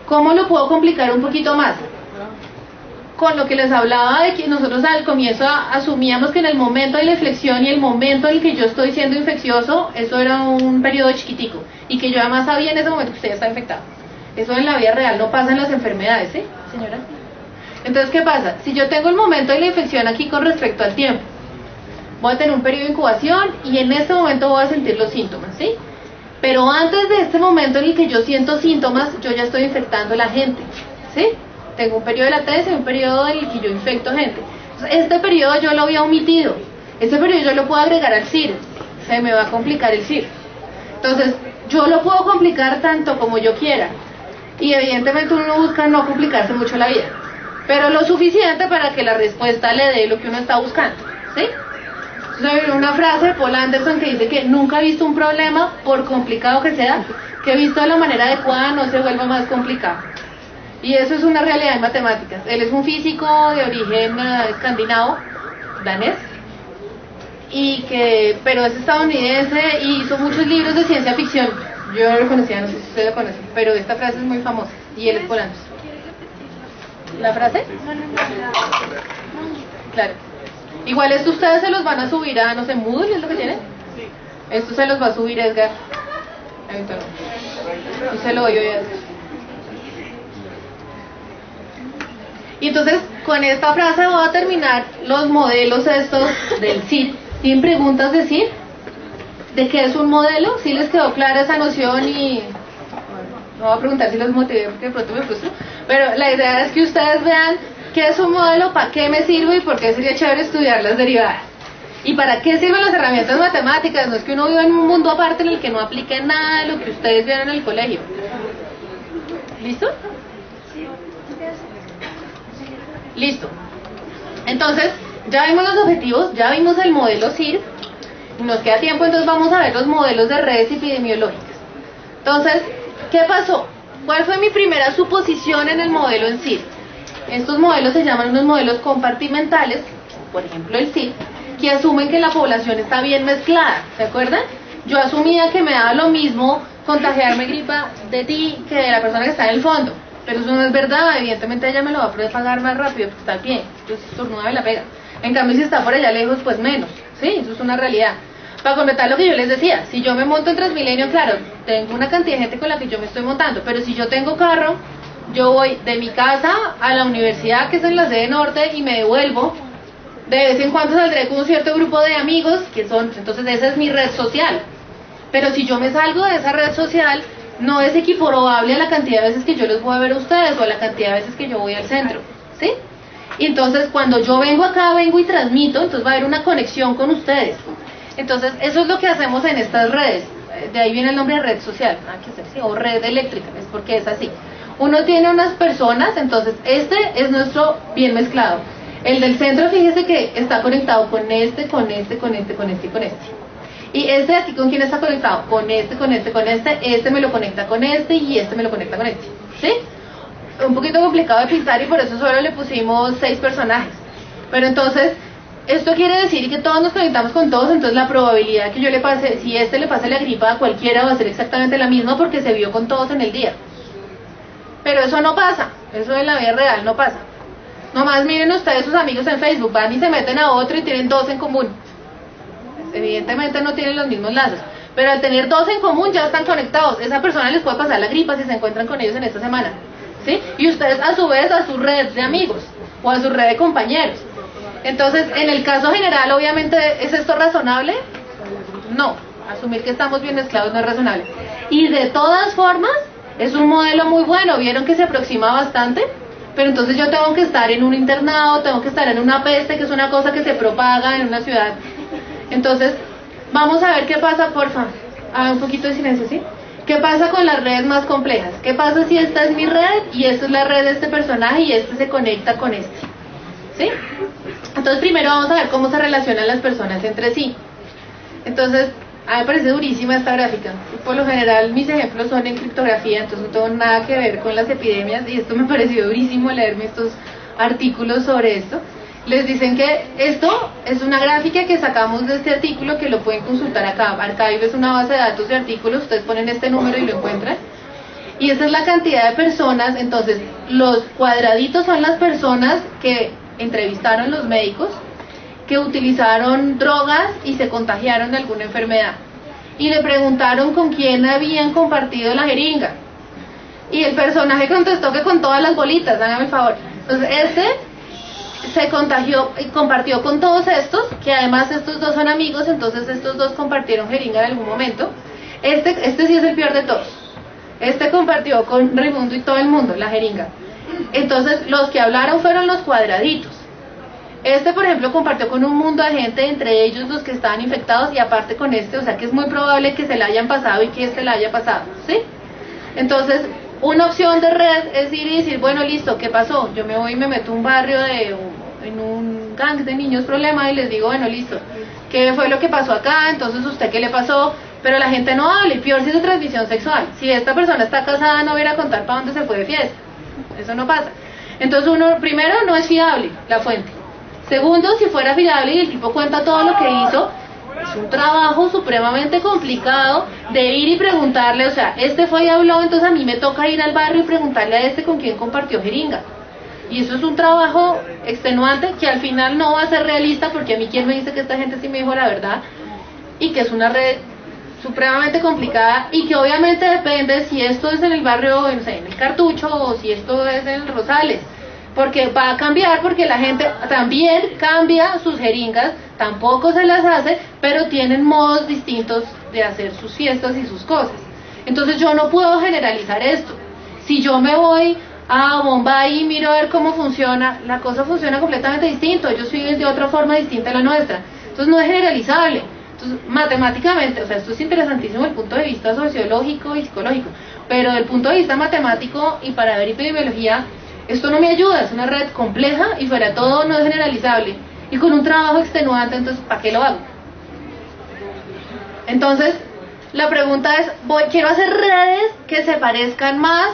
¿Cómo lo puedo complicar un poquito más? Con lo que les hablaba de que nosotros al comienzo asumíamos que en el momento de la inflexión y el momento en el que yo estoy siendo infeccioso, eso era un periodo chiquitico, y que yo además sabía en ese momento que usted está infectado. Eso en la vida real no pasa en las enfermedades, ¿sí, señora? Entonces, ¿qué pasa? Si yo tengo el momento de la infección aquí con respecto al tiempo, voy a tener un periodo de incubación y en este momento voy a sentir los síntomas, ¿sí? Pero antes de este momento en el que yo siento síntomas, yo ya estoy infectando a la gente, ¿sí? Tengo un periodo de latencia y un periodo en el que yo infecto gente. Entonces, este periodo yo lo había omitido. Este periodo yo lo puedo agregar al CIR. Se me va a complicar el CIR. Entonces, yo lo puedo complicar tanto como yo quiera. Y evidentemente uno busca no complicarse mucho la vida. Pero lo suficiente para que la respuesta le dé lo que uno está buscando, ¿sí? Entonces, hay una frase de Paul Anderson que dice que nunca he visto un problema, por complicado que sea, que visto de la manera adecuada no se vuelva más complicado. Y eso es una realidad en matemáticas. Él es un físico de origen escandinavo, danés, pero es estadounidense y hizo muchos libros de ciencia ficción. Yo no lo conocía, no sé si ustedes lo conocen, pero esta frase es muy famosa y él es polano. ¿La frase? Claro. Igual esto ustedes se los van a subir a, no sé, Moodle, ¿es lo que tienen? Sí. Esto se los va a subir Edgar. Y se lo doy hoy a Edgar. Y entonces, con esta frase voy a terminar los modelos estos del CID. ¿Tienen preguntas de CID? ¿De qué es un modelo? ¿Sí les quedó clara esa noción? Y no voy a preguntar si los motivé porque de pronto me frustro. Pero la idea es que ustedes vean qué es un modelo, para qué me sirve y por qué sería chévere estudiar las derivadas. ¿Y para qué sirven las herramientas matemáticas? No es que uno viva en un mundo aparte en el que no aplique nada de lo que ustedes vieron en el colegio. ¿Listo? Listo. Entonces, ya vimos los objetivos, ya vimos el modelo CIR, nos queda tiempo, entonces vamos a ver los modelos de redes epidemiológicas. Entonces, ¿qué pasó? ¿Cuál fue mi primera suposición en el modelo en CIR? Estos modelos se llaman unos modelos compartimentales, por ejemplo el CIR, que asumen que la población está bien mezclada, ¿se acuerdan? Yo asumía que me daba lo mismo contagiarme gripa de ti que de la persona que está en el fondo. Pero eso no es verdad, evidentemente ella me lo va a poder pagar más rápido, porque está bien, entonces estornuda y la pega. En cambio, si está por allá lejos, pues menos, ¿sí? Eso es una realidad. Para completar lo que yo les decía, si yo me monto en Transmilenio, claro, tengo una cantidad de gente con la que yo me estoy montando, pero si yo tengo carro, yo voy de mi casa a la universidad, que es en la sede norte, y me devuelvo. De vez en cuando saldré con un cierto grupo de amigos, entonces esa es mi red social. Pero si yo me salgo de esa red social, no es equiparable a la cantidad de veces que yo los voy a ver a ustedes o a la cantidad de veces que yo voy al centro, ¿sí? Y entonces cuando yo vengo acá, vengo y transmito, entonces va a haber una conexión con ustedes. Entonces eso es lo que hacemos en estas redes, de ahí viene el nombre de red social, o red eléctrica, es porque es así. Uno tiene unas personas, entonces este es nuestro bien mezclado. El del centro, fíjese que está conectado con este, con este, con este, con este y con este. Y este de aquí, ¿con quién está conectado? Con este, con este, con este me lo conecta con este y este me lo conecta con este, ¿sí? Un poquito complicado de pintar y por eso solo le pusimos 6 personajes. Pero entonces, esto quiere decir que todos nos conectamos con todos, entonces la probabilidad que yo le pase, si este le pase la gripa a cualquiera, va a ser exactamente la misma porque se vio con todos en el día. Pero eso no pasa, eso en la vida real no pasa. Nomás miren ustedes sus amigos en Facebook, van y se meten a otro y tienen 2 en común. Evidentemente no tienen los mismos lazos, pero al tener 2 en común ya están conectados. Esa persona les puede pasar la gripa si se encuentran con ellos en esta semana, ¿sí? Y ustedes a su vez a su red de amigos o a su red de compañeros. Entonces, en el caso general, obviamente, ¿es esto razonable? No, asumir que estamos bien mezclados no es razonable. Y de todas formas, es un modelo muy bueno. ¿Vieron que se aproxima bastante? Pero entonces yo tengo que estar en un internado, tengo que estar en una peste, que es una cosa que se propaga en una ciudad. Entonces, vamos a ver qué pasa, porfa. Un poquito de silencio, ¿sí? ¿Qué pasa con las redes más complejas? ¿Qué pasa si esta es mi red y esta es la red de este personaje y este se conecta con este? ¿Sí? Entonces, primero vamos a ver cómo se relacionan las personas entre sí. Entonces, a mí me parece durísima esta gráfica. Por lo general, mis ejemplos son en criptografía, entonces no tengo nada que ver con las epidemias y esto me pareció durísimo leerme estos artículos sobre esto. Les dicen que esto es una gráfica que sacamos de este artículo que lo pueden consultar acá. Archive es una base de datos de artículos, ustedes ponen este número y lo encuentran. Y esa es la cantidad de personas. Entonces, los cuadraditos son las personas que entrevistaron los médicos, que utilizaron drogas y se contagiaron de alguna enfermedad. Y le preguntaron con quién habían compartido la jeringa. Y el personaje contestó que con todas las bolitas, hágame el favor. Entonces, se contagió y compartió con todos estos, que además estos dos son amigos, entonces estos dos compartieron jeringa en algún momento. Este sí es el peor de todos. Este compartió con Raimundo y todo el mundo la jeringa. Entonces, los que hablaron fueron los cuadraditos. Este, por ejemplo, compartió con un mundo de gente, entre ellos los que estaban infectados, y aparte con este, o sea que es muy probable que se la hayan pasado y que este la haya pasado, ¿sí? Entonces, una opción de red es ir y decir, bueno, listo, ¿qué pasó? Yo me voy y me meto a un barrio en un gang de niños problema y les digo, bueno, listo, ¿qué fue lo que pasó acá? Entonces, ¿usted qué le pasó? Pero la gente no habla, y peor si es de transmisión sexual. Si esta persona está casada, no viene a contar para dónde se fue de fiesta. Eso no pasa. Entonces, primero, no es fiable la fuente. Segundo, si fuera fiable y el tipo cuenta todo lo que hizo, es un trabajo supremamente complicado de ir y preguntarle, o sea, este fue y habló, entonces a mí me toca ir al barrio y preguntarle a este con quién compartió jeringa. Y eso es un trabajo extenuante que al final no va a ser realista, porque a mí quién me dice que esta gente sí me dijo la verdad, y que es una red supremamente complicada, y que obviamente depende si esto es en el barrio, no sé, en el Cartucho, o si esto es en Rosales, porque va a cambiar, porque la gente también cambia sus jeringas, tampoco se las hace, pero tienen modos distintos de hacer sus fiestas y sus cosas. Entonces yo no puedo generalizar esto. Si yo me voy a Bombay y miro a ver cómo funciona, la cosa funciona completamente distinto, ellos viven de otra forma distinta a la nuestra. Entonces no es generalizable. Entonces, matemáticamente, o sea, esto es interesantísimo desde el punto de vista sociológico y psicológico, pero desde el punto de vista matemático y para ver epidemiología, esto no me ayuda, es una red compleja y fuera de todo no es generalizable. Y con un trabajo extenuante, entonces, ¿para qué lo hago? Entonces, la pregunta es, quiero hacer redes que se parezcan más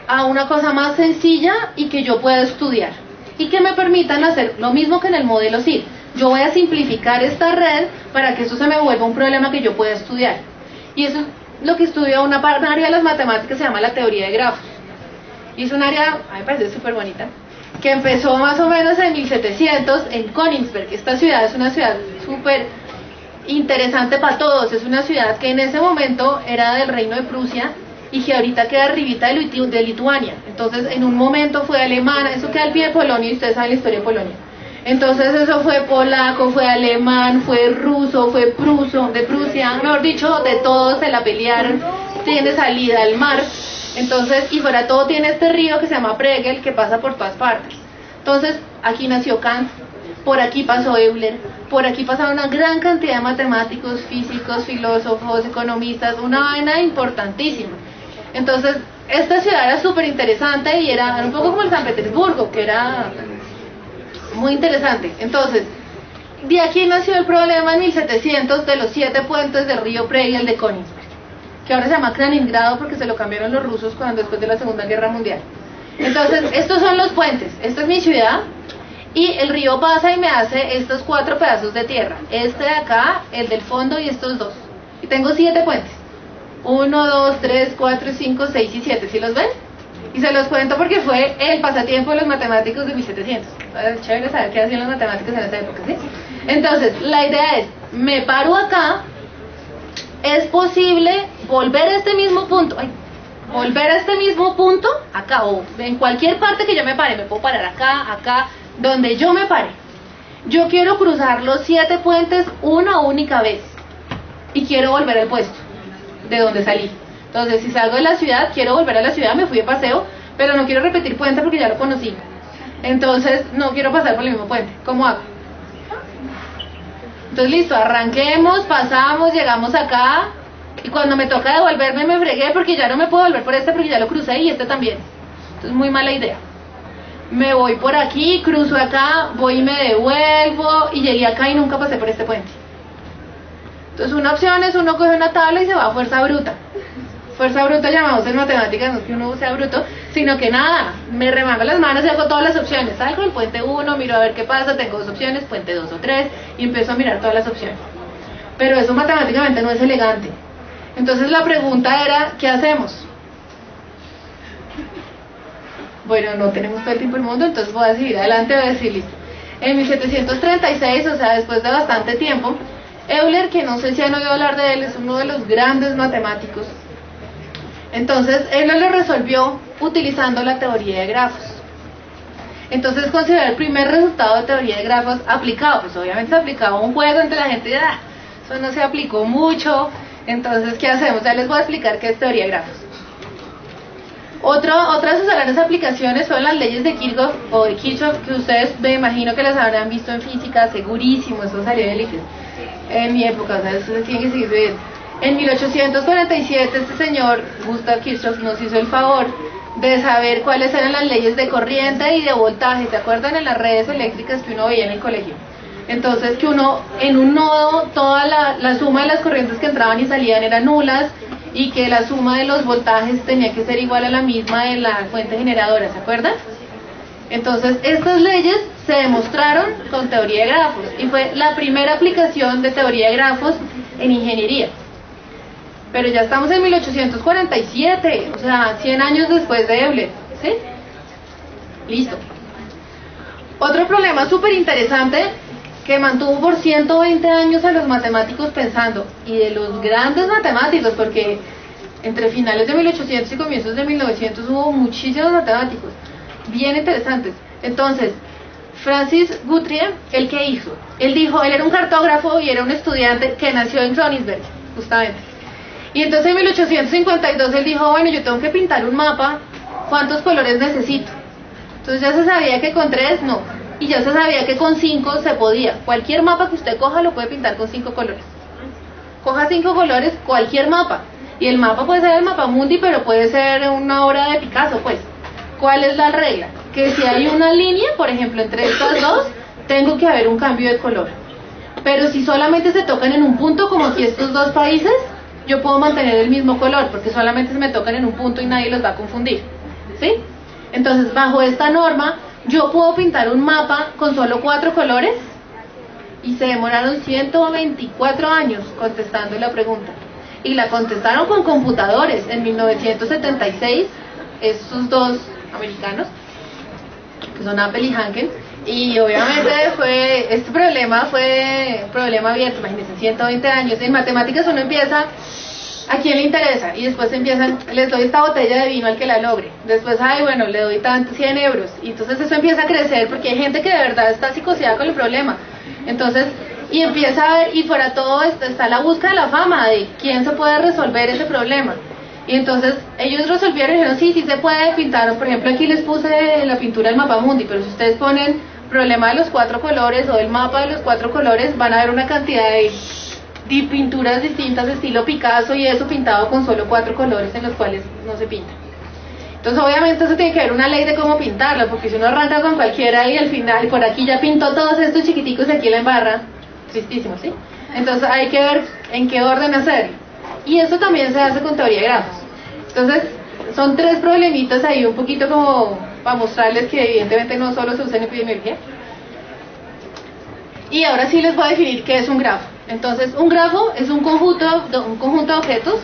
a una cosa más sencilla y que yo pueda estudiar. Y que me permitan hacer lo mismo que en el modelo SIR. Yo voy a simplificar esta red para que eso se me vuelva un problema que yo pueda estudiar. Y eso es lo que estudia una área de las matemáticas, se llama la teoría de grafos. Y es un área, a mí me parece súper bonita, que empezó más o menos en 1700 en Königsberg. Esta ciudad es una ciudad súper interesante para todos. Es una ciudad que en ese momento era del Reino de Prusia y que ahorita queda arribita de Lituania. Entonces, en un momento fue alemana, eso queda al pie de Polonia y ustedes saben la historia de Polonia. Entonces, eso fue polaco, fue alemán, fue ruso, fue pruso, de Prusia, mejor dicho, de todos se la pelearon, tiene salida al mar. Entonces, y fuera todo tiene este río que se llama Pregel, que pasa por todas partes. Entonces, aquí nació Kant, por aquí pasó Euler, por aquí pasaron una gran cantidad de matemáticos, físicos, filósofos, economistas, una vaina importantísima. Entonces, esta ciudad era súper interesante y era un poco como el San Petersburgo, que era muy interesante. Entonces, de aquí nació el problema en 1700 de los 7 puentes del río Pregel de Königsberg, que ahora se llama Kaliningrado porque se lo cambiaron los rusos después de la Segunda Guerra Mundial. Entonces, estos son los puentes, esta es mi ciudad, y el río pasa y me hace estos 4 pedazos de tierra, este de acá, el del fondo y estos 2. Y tengo 7 puentes, 1, 2, 3, 4, 5, 6 y 7, ¿sí los ven? Y se los cuento porque fue el pasatiempo de los matemáticos de 1700. Es chévere saber qué hacían los matemáticos en esa época, ¿sí? Entonces, la idea es, me paro acá, es posible volver a este mismo punto, volver a este mismo punto, acá, o en cualquier parte que yo me pare, me puedo parar acá, acá, donde yo me pare. Yo quiero cruzar los 7 puentes una única vez, y quiero volver al puesto, de donde salí. Entonces, si salgo de la ciudad, quiero volver a la ciudad, me fui de paseo, pero no quiero repetir puente porque ya lo conocí. Entonces, no quiero pasar por el mismo puente. ¿Cómo hago? Entonces, listo, arranquemos, pasamos, llegamos acá, y cuando me toca devolverme me fregué porque ya no me puedo volver por este porque ya lo crucé y este también. Entonces, muy mala idea. Me voy por aquí, cruzo acá, voy y me devuelvo, y llegué acá y nunca pasé por este puente. Entonces, una opción es uno coge una tabla y se va a fuerza bruta. Fuerza bruta llamamos en matemáticas, no es que uno sea bruto, sino que nada, me remango las manos y hago todas las opciones. Salgo del puente 1, miro a ver qué pasa, tengo 2 opciones, puente 2 o 3, y empiezo a mirar todas las opciones. Pero eso matemáticamente no es elegante. Entonces la pregunta era, ¿qué hacemos? Bueno, no tenemos todo el tiempo del mundo, entonces voy a seguir adelante, voy a decir listo. En 1736, o sea, después de bastante tiempo, Euler, que no sé si han oído hablar de él, es uno de los grandes matemáticos. Entonces, él lo resolvió utilizando la teoría de grafos. Entonces, considera el primer resultado de teoría de grafos aplicado. Pues obviamente se aplicaba a un juego entre la gente y eso no se aplicó mucho. Entonces, ¿qué hacemos? Ya les voy a explicar qué es teoría de grafos. Otras de sus grandes aplicaciones son las leyes de Kirchhoff o de Kirchhoff, que ustedes me imagino que las habrán visto en física, segurísimo, eso salió de líquido. En mi época, o sea, eso se tiene que seguir viendo. En 1847 este señor, Gustav Kirchhoff, nos hizo el favor de saber cuáles eran las leyes de corriente y de voltaje. ¿Se acuerdan en las redes eléctricas que uno veía en el colegio? Entonces, que uno, en un nodo, toda la suma de las corrientes que entraban y salían eran nulas, y que la suma de los voltajes tenía que ser igual a la misma de la fuente generadora, ¿se acuerdan? Entonces, estas leyes se demostraron con teoría de grafos, y fue la primera aplicación de teoría de grafos en ingeniería. Pero ya estamos en 1847, o sea, 100 años después de Euler, ¿sí? Listo. Otro problema súper interesante que mantuvo por 120 años a los matemáticos pensando, y de los grandes matemáticos, porque entre finales de 1800 y comienzos de 1900 hubo muchísimos matemáticos, bien interesantes. Entonces, Francis Guthrie, ¿el qué hizo? Él dijo, él era un cartógrafo y era un estudiante que nació en Königsberg, justamente. Y entonces en 1852 él dijo, bueno, yo tengo que pintar un mapa, ¿cuántos colores necesito? Entonces ya se sabía que con 3 no, y ya se sabía que con 5 se podía. Cualquier mapa que usted coja lo puede pintar con 5 colores. Coja 5 colores, cualquier mapa. Y el mapa puede ser el mapa mundi, pero puede ser una obra de Picasso, pues. ¿Cuál es la regla? Que si hay una línea, por ejemplo, entre estas dos, tengo que haber un cambio de color. Pero si solamente se tocan en un punto, como aquí estos dos países, yo puedo mantener el mismo color, porque solamente se me tocan en un punto y nadie los va a confundir, ¿sí? Entonces, bajo esta norma, yo puedo pintar un mapa con solo 4 colores, y se demoraron 124 años contestando la pregunta. Y la contestaron con computadores en 1976, estos dos americanos, que son Apple y Hanken, y obviamente este problema fue problema abierto. Imagínense, 120 años. En matemáticas uno empieza, ¿a quién le interesa? Y después empiezan, les doy esta botella de vino al que la logre. Después, ay, bueno, le doy 100 euros. Y entonces eso empieza a crecer, porque hay gente que de verdad está psicoseada con el problema. Entonces, y empieza a ver, y fuera todo esto está la búsqueda de la fama, de quién se puede resolver ese problema. Y entonces ellos resolvieron y dijeron, sí se puede pintar. Por ejemplo, aquí les puse la pintura del mapa mundi, pero si ustedes ponen problema de los 4 colores o el mapa de los 4 colores, van a ver una cantidad de pinturas distintas, estilo Picasso, y eso pintado con solo 4 colores en los cuales no se pinta. Entonces obviamente eso tiene que haber una ley de cómo pintarla, porque si uno arranca con cualquiera y al final por aquí ya pintó todos estos chiquiticos y aquí la embarra, tristísimo, ¿sí? Entonces hay que ver en qué orden hacerlo. Y eso también se hace con teoría de grafos. Entonces son 3 problemitas ahí un poquito como para mostrarles que evidentemente no solo se usa en epidemiología. Y ahora sí les voy a definir qué es un grafo. Entonces, un grafo es un conjunto de objetos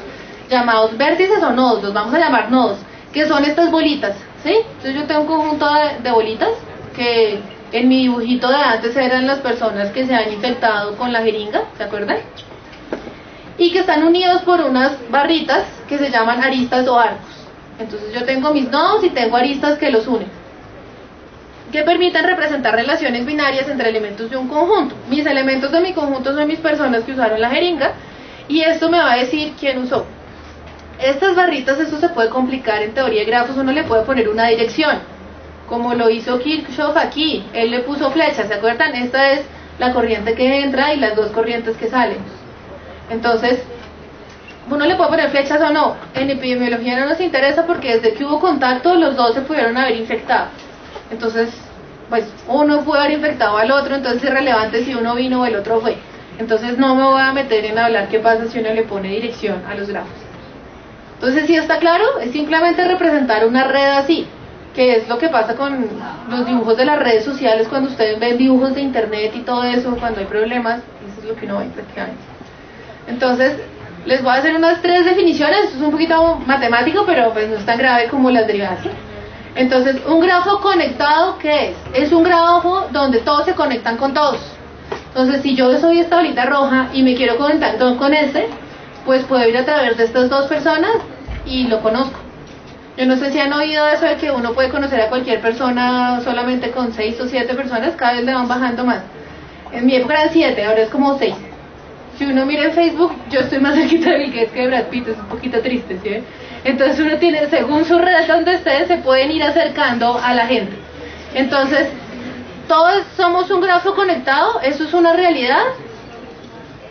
llamados vértices o nodos, los vamos a llamar nodos, que son estas bolitas, ¿sí? Entonces yo tengo un conjunto de bolitas que en mi dibujito de antes eran las personas que se han infectado con la jeringa, ¿se acuerdan? Y que están unidos por unas barritas que se llaman aristas o arcos. Entonces yo tengo mis nodos y tengo aristas que los unen, que permiten representar relaciones binarias entre elementos de un conjunto. Mis elementos de mi conjunto son mis personas que usaron la jeringa, y esto me va a decir quién usó. Estas barritas, esto se puede complicar en teoría de grafos, uno le puede poner una dirección, como lo hizo Kirchhoff aquí, él le puso flechas, ¿se acuerdan? Esta es la corriente que entra y las 2 corrientes que salen. Entonces, uno le puede poner flechas o no. En epidemiología no nos interesa porque desde que hubo contacto los dos se pudieron haber infectado. Entonces, pues uno puede haber infectado al otro, entonces es irrelevante si uno vino o el otro fue. Entonces no me voy a meter en hablar qué pasa si uno le pone dirección a los grafos. Entonces, ¿sí está claro? Es simplemente representar una red así, que es lo que pasa con los dibujos de las redes sociales cuando ustedes ven dibujos de internet y todo eso, cuando hay problemas, eso es lo que uno ve prácticamente. Entonces, les voy a hacer unas 3 definiciones, esto es un poquito matemático, pero pues no es tan grave como las derivadas, ¿sí? Entonces, un grafo conectado, ¿qué es? Es un grafo donde todos se conectan con todos. Entonces, si yo soy esta bolita roja y me quiero conectar con este, pues puedo ir a través de estas dos personas y lo conozco. Yo no sé si han oído eso de que uno puede conocer a cualquier persona solamente con 6 o 7 personas, cada vez le van bajando más. En mi época eran 7, ahora es como 6. Si uno mira en Facebook, yo estoy más cerquita de Bill Gates que de Brad Pitt, es un poquito triste, ¿sí? Entonces uno tiene, según su red donde ustedes se pueden ir acercando a la gente. Entonces, todos somos un grafo conectado, eso es una realidad.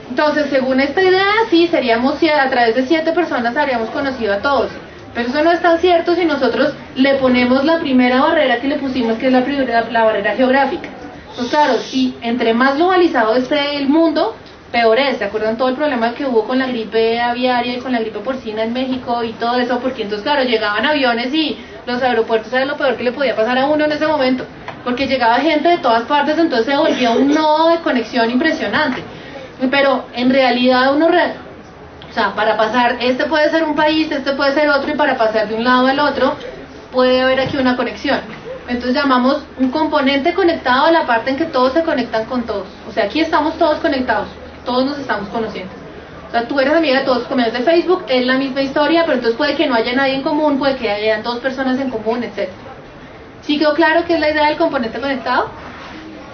Entonces, según esta idea, sí, seríamos, a través de 7 personas habríamos conocido a todos. Pero eso no es tan cierto si nosotros le ponemos la primera barrera que le pusimos, que es la barrera geográfica. Pues claro, si entre más globalizado esté el mundo, peor es. ¿Se acuerdan todo el problema que hubo con la gripe aviaria y con la gripe porcina en México y todo eso? Porque entonces, claro, llegaban aviones y los aeropuertos era lo peor que le podía pasar a uno en ese momento. Porque llegaba gente de todas partes, entonces se volvía un nodo de conexión impresionante. Pero en realidad o sea, para pasar, este puede ser un país, este puede ser otro, y para pasar de un lado al otro puede haber aquí una conexión. Entonces llamamos un componente conectado a la parte en que todos se conectan con todos. O sea, aquí estamos todos conectados, todos nos estamos conociendo. O sea, tú eres amiga de todos tus compañeros de Facebook, es la misma historia, pero entonces puede que no haya nadie en común, puede que hayan 2 personas en común, etc. ¿Sí quedó claro qué es la idea del componente conectado?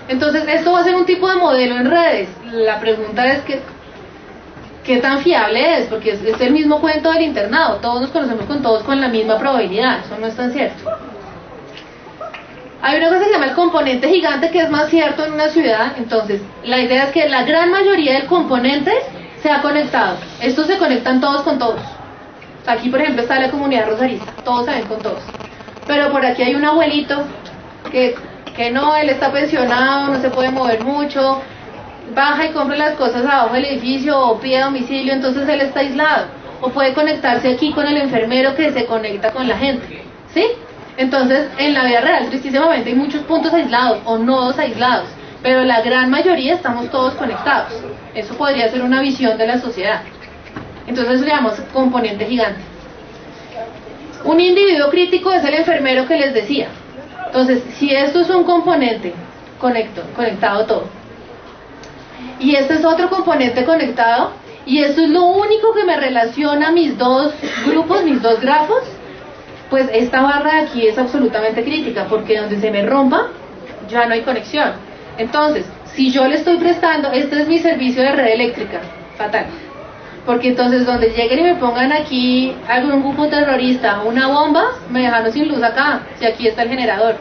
Entonces, esto va a ser un tipo de modelo en redes. La pregunta es ¿qué tan fiable es? Porque es el mismo cuento del internado. Todos nos conocemos con todos con la misma probabilidad. Eso no es tan cierto. Hay una cosa que se llama el componente gigante, que es más cierto en una ciudad. Entonces, la idea es que la gran mayoría del componente se ha conectado. Estos se conectan todos con todos. Aquí, por ejemplo, está la comunidad rosarista. Todos se ven con todos. Pero por aquí hay un abuelito que no, él está pensionado, no se puede mover mucho, baja y compra las cosas abajo del edificio o pide domicilio, entonces él está aislado. O puede conectarse aquí con el enfermero que se conecta con la gente, ¿sí? Entonces, en la vida real, tristísimamente, hay muchos puntos aislados o nodos aislados, pero la gran mayoría estamos todos conectados. Eso podría ser una visión de la sociedad. Entonces, eso le llamamos componente gigante. Un individuo crítico es el enfermero que les decía. Entonces, si esto es un componente conectado todo, y este es otro componente conectado, y esto es lo único que me relaciona mis dos grupos, mis dos grafos, pues esta barra de aquí es absolutamente crítica, porque donde se me rompa, ya no hay conexión. Entonces, si yo le estoy prestando, este es mi servicio de red eléctrica, fatal. Porque entonces donde lleguen y me pongan aquí algún grupo terrorista, una bomba, me dejaron sin luz acá, si aquí está el generador.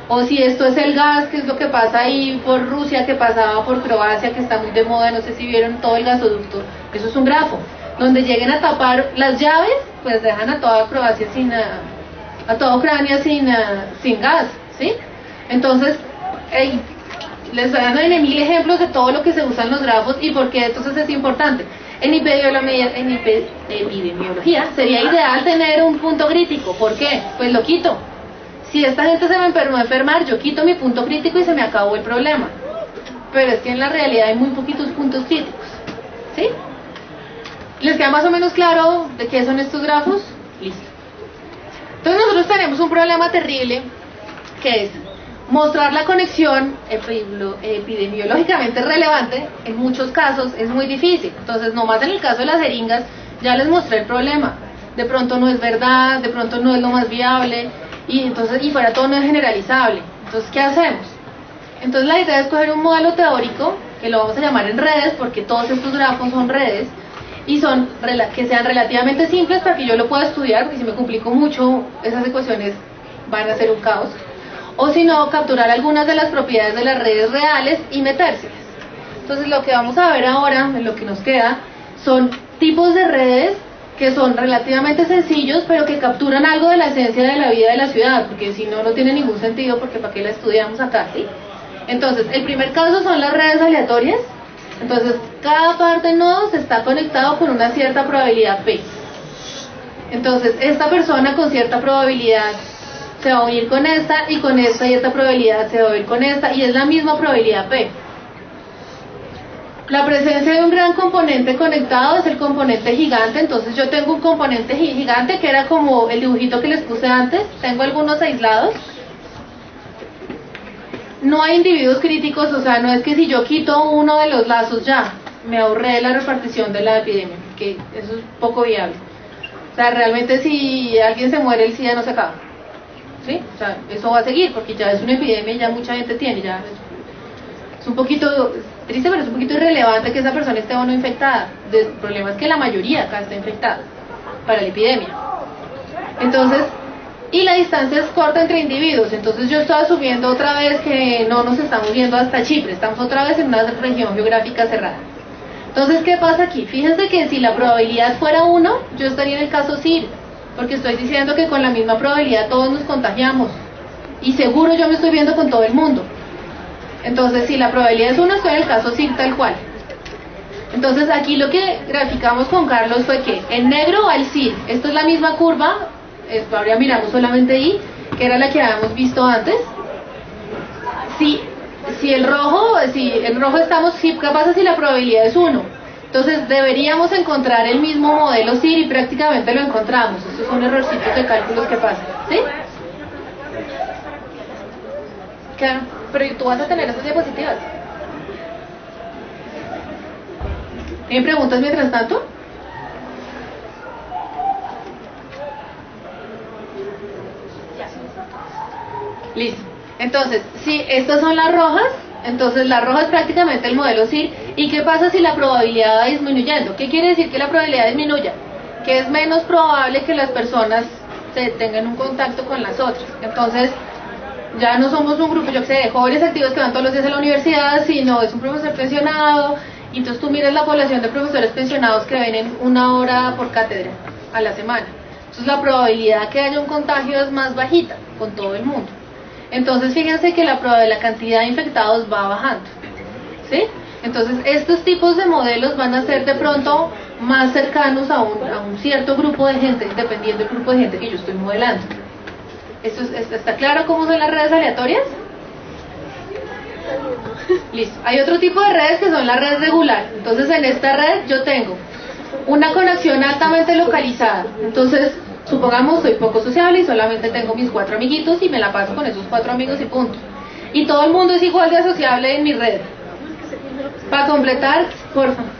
O si esto es el gas, que es lo que pasa ahí por Rusia, que pasaba por Croacia, que está muy de moda, no sé si vieron todo el gasoducto, eso es un grafo. Donde lleguen a tapar las llaves, pues dejan a toda Croacia a toda Ucrania sin gas, ¿sí? Entonces, les estoy dando 1000 ejemplos de todo lo que se usan los grafos y por qué entonces es importante. En epidemiología sería ideal tener un punto crítico. ¿Por qué? Pues lo quito. Si esta gente se me enfermó a enfermar, yo quito mi punto crítico y se me acabó el problema. Pero es que en la realidad hay muy poquitos puntos críticos, ¿sí? ¿Les queda más o menos claro de qué son estos grafos? Listo. Entonces nosotros tenemos un problema terrible, que es mostrar la conexión epidemiológicamente relevante. En muchos casos es muy difícil. Entonces, nomás en el caso de las jeringas, ya les mostré el problema. De pronto no es verdad, de pronto no es lo más viable, y fuera todo no es generalizable. Entonces, ¿qué hacemos? Entonces la idea es coger un modelo teórico, que lo vamos a llamar en redes, porque todos estos grafos son redes, y que sean relativamente simples para que yo lo pueda estudiar, porque si me complico mucho, esas ecuaciones van a ser un caos. O si no, capturar algunas de las propiedades de las redes reales y metérselas. Entonces lo que vamos a ver ahora, en lo que nos queda, son tipos de redes que son relativamente sencillos, pero que capturan algo de la esencia de la vida de la ciudad, porque si no, no tiene ningún sentido, porque ¿para qué la estudiamos acá? ¿Sí? Entonces, el primer caso son las redes aleatorias. Entonces, cada par de nodos está conectado con una cierta probabilidad P. Entonces, esta persona con cierta probabilidad se va a unir con esta, y con esta y esta probabilidad se va a unir con esta, y es la misma probabilidad P. La presencia de un gran componente conectado es el componente gigante. Entonces yo tengo un componente gigante que era como el dibujito que les puse antes. Tengo algunos aislados. No hay individuos críticos, o sea, no es que si yo quito uno de los lazos ya me ahorré la repartición de la epidemia, que eso es poco viable. O sea, realmente si alguien se muere, el SIDA no se acaba, ¿sí? O sea, eso va a seguir porque ya es una epidemia y ya mucha gente tiene, ya es un poquito triste, pero es un poquito irrelevante que esa persona esté o no infectada. El problema es que la mayoría acá está infectada para la epidemia. Entonces, y la distancia es corta entre individuos, entonces yo estoy asumiendo otra vez que no nos estamos viendo hasta Chipre, estamos otra vez en una región geográfica cerrada. Entonces, ¿qué pasa aquí? Fíjense que si la probabilidad fuera 1, yo estaría en el caso CIR, porque estoy diciendo que con la misma probabilidad todos nos contagiamos, y seguro yo me estoy viendo con todo el mundo. Entonces, si la probabilidad es 1, estoy en el caso CIR tal cual. Entonces, aquí lo que graficamos con Carlos fue que en negro va el CIR, esto es la misma curva, ahora miramos solamente I, que era la que habíamos visto antes. Si el rojo estamos, ¿qué pasa si la probabilidad es 1? Entonces deberíamos encontrar el mismo modelo CIR y prácticamente lo encontramos. Estos son errorcitos de cálculos que pasan, ¿sí? Claro, pero tú vas a tener esas diapositivas. ¿Tienen preguntas mientras tanto? Listo. Entonces, si estas son las rojas, entonces la roja es prácticamente el modelo CIR. ¿Y qué pasa si la probabilidad va disminuyendo? ¿Qué quiere decir que la probabilidad disminuya? Que es menos probable que las personas se tengan un contacto con las otras. Entonces, ya no somos un grupo, yo que sé, de jóvenes activos que van todos los días a la universidad, sino es un profesor pensionado. Y entonces tú miras la población de profesores pensionados que ven 1 hora por cátedra a la semana. Entonces la probabilidad que haya un contagio es más bajita con todo el mundo. Entonces fíjense que la cantidad de infectados va bajando, ¿sí? Entonces estos tipos de modelos van a ser de pronto más cercanos a un cierto grupo de gente, dependiendo del grupo de gente que yo estoy modelando. ¿Está claro cómo son las redes aleatorias? Listo. Hay otro tipo de redes que son la red regular. Entonces en esta red yo tengo una conexión altamente localizada. Entonces, supongamos soy poco sociable y solamente tengo mis 4 amiguitos y me la paso con esos 4 amigos y punto. Y todo el mundo es igual de asociable en mi red. Para completar, por favor,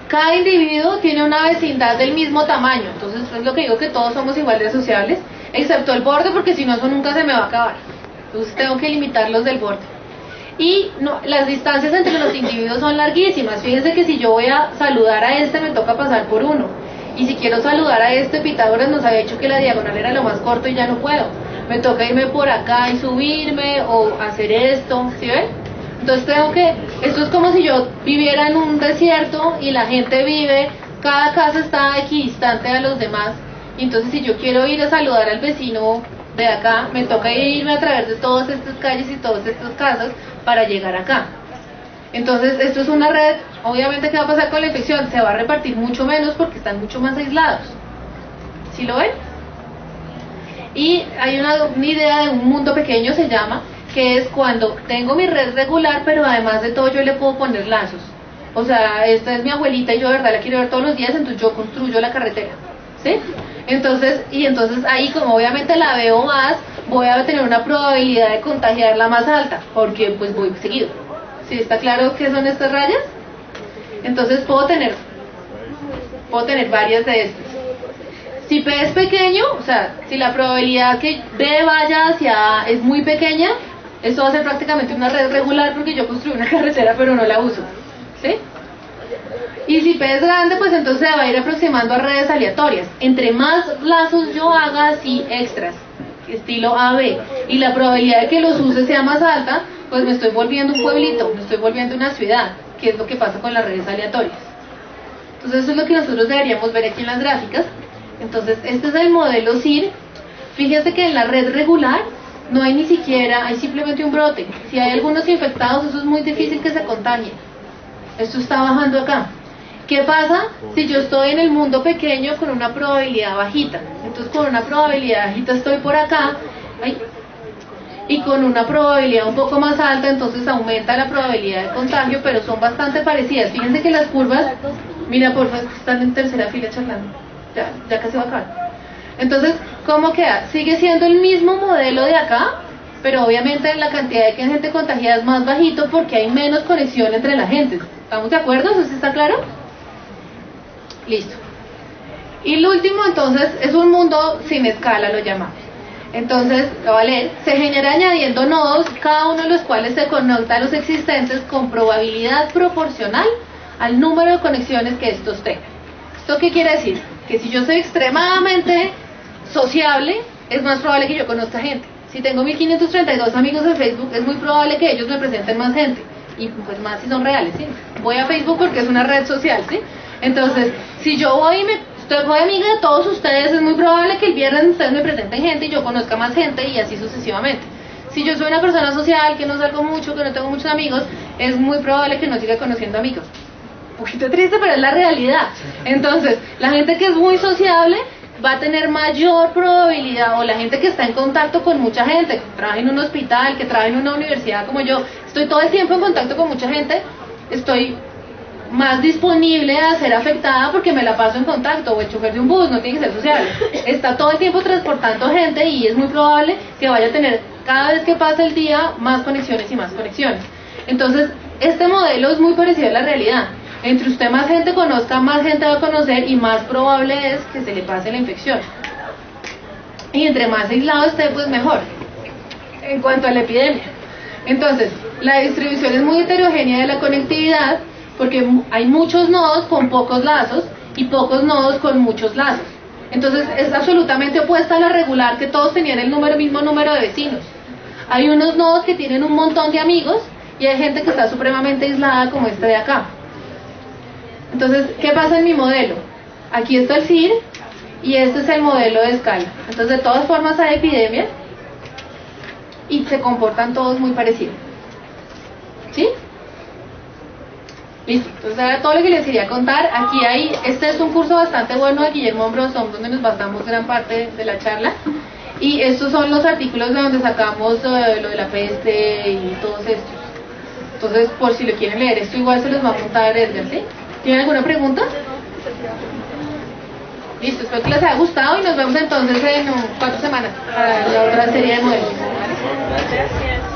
cada individuo tiene una vecindad del mismo tamaño. Entonces es lo que digo, que todos somos igual de asociables, excepto el borde, porque si no eso nunca se me va a acabar. Entonces tengo que limitar los del borde. Y no, las distancias entre los individuos son larguísimas. Fíjense que si yo voy a saludar a este me toca pasar por uno. Y si quiero saludar a este, Pitágoras nos había dicho que la diagonal era lo más corto y ya no puedo. Me toca irme por acá y subirme o hacer esto, ¿sí ven? Entonces esto es como si yo viviera en un desierto y la gente vive, cada casa está equidistante a los demás. Y entonces si yo quiero ir a saludar al vecino de acá, me toca irme a través de todas estas calles y todas estas casas para llegar acá. Entonces esto es una red, obviamente ¿qué va a pasar con la infección? Se va a repartir mucho menos porque están mucho más aislados. ¿Sí lo ven? Y hay una idea de un mundo pequeño, se llama, que es cuando tengo mi red regular, pero además de todo yo le puedo poner lazos. O sea, esta es mi abuelita y yo de verdad la quiero ver todos los días, entonces yo construyo la carretera, ¿sí? Entonces ahí como obviamente la veo más, voy a tener una probabilidad de contagiarla más alta, porque pues voy seguido. ¿Sí está claro qué son estas rayas? Entonces puedo tener varias de estas. Si P es pequeño, o sea, si la probabilidad que B vaya hacia A es muy pequeña, esto va a ser prácticamente una red regular porque yo construí una carretera pero no la uso, ¿sí? Y si P es grande, pues entonces se va a ir aproximando a redes aleatorias. Entre más lazos yo haga así extras, estilo AB, y la probabilidad de que los use sea más alta, pues me estoy volviendo un pueblito, me estoy volviendo una ciudad, que es lo que pasa con las redes aleatorias. Entonces eso es lo que nosotros deberíamos ver aquí en las gráficas. Entonces este es el modelo CIR. Fíjense que en la red regular no hay ni siquiera, hay simplemente un brote. Si hay algunos infectados, eso es muy difícil que se contagien. Esto está bajando acá. ¿Qué pasa si yo estoy en el mundo pequeño con una probabilidad bajita? Entonces con una probabilidad bajita estoy por acá, y con una probabilidad un poco más alta, entonces aumenta la probabilidad de contagio, pero son bastante parecidas. Fíjense que las curvas, mira porfa, están en tercera fila charlando, ya casi va a acabar. Entonces, ¿cómo queda? Sigue siendo el mismo modelo de acá, pero obviamente la cantidad de gente contagiada es más bajito porque hay menos conexión entre la gente. ¿Estamos de acuerdo? ¿Eso está claro? Listo. Y lo último, entonces, es un mundo sin escala, lo llamamos. Entonces, lo va a leer. Se genera añadiendo nodos, cada uno de los cuales se conecta a los existentes con probabilidad proporcional al número de conexiones que estos tengan. ¿Esto qué quiere decir? Que si yo soy extremadamente sociable, es más probable que yo conozca gente. Si tengo 1532 amigos en Facebook, es muy probable que ellos me presenten más gente. Y pues más si son reales, ¿sí? Voy a Facebook porque es una red social, ¿sí? Entonces, si yo voy y soy amiga de todos ustedes, es muy probable que el viernes ustedes me presenten gente y yo conozca más gente y así sucesivamente. Si yo soy una persona social, que no salgo mucho, que no tengo muchos amigos, es muy probable que no siga conociendo amigos. Un poquito triste, pero es la realidad. Entonces, la gente que es muy sociable va a tener mayor probabilidad, o la gente que está en contacto con mucha gente, que trabaja en un hospital, que trabaja en una universidad como yo, estoy todo el tiempo en contacto con mucha gente, estoy más disponible a ser afectada porque me la paso en contacto, o el chofer de un bus, no tiene que ser social, está todo el tiempo transportando gente y es muy probable que vaya a tener cada vez que pasa el día más conexiones y más conexiones. Entonces, este modelo es muy parecido a la realidad. Entre usted más gente conozca, más gente va a conocer y más probable es que se le pase la infección. Y entre más aislado esté, pues mejor. En cuanto a la epidemia. Entonces, la distribución es muy heterogénea de la conectividad porque hay muchos nodos con pocos lazos y pocos nodos con muchos lazos. Entonces, es absolutamente opuesta a la regular, que todos tenían el mismo número de vecinos. Hay unos nodos que tienen un montón de amigos y hay gente que está supremamente aislada como este de acá. Entonces, ¿qué pasa en mi modelo? Aquí está el CIR y este es el modelo de escala. Entonces, de todas formas hay epidemia y se comportan todos muy parecidos. ¿Sí? Listo. Entonces, ahora todo lo que les quería contar. Aquí este es un curso bastante bueno de Guillermo Ambrosón, donde nos basamos gran parte de la charla. Y estos son los artículos de donde sacamos lo de la peste y todos estos. Entonces, por si lo quieren leer, esto igual se los va a montar Edgar, ¿sí? ¿Tienen alguna pregunta? Listo, espero que les haya gustado y nos vemos entonces en 4 semanas para la otra serie de modelos. ¿Vale? Gracias.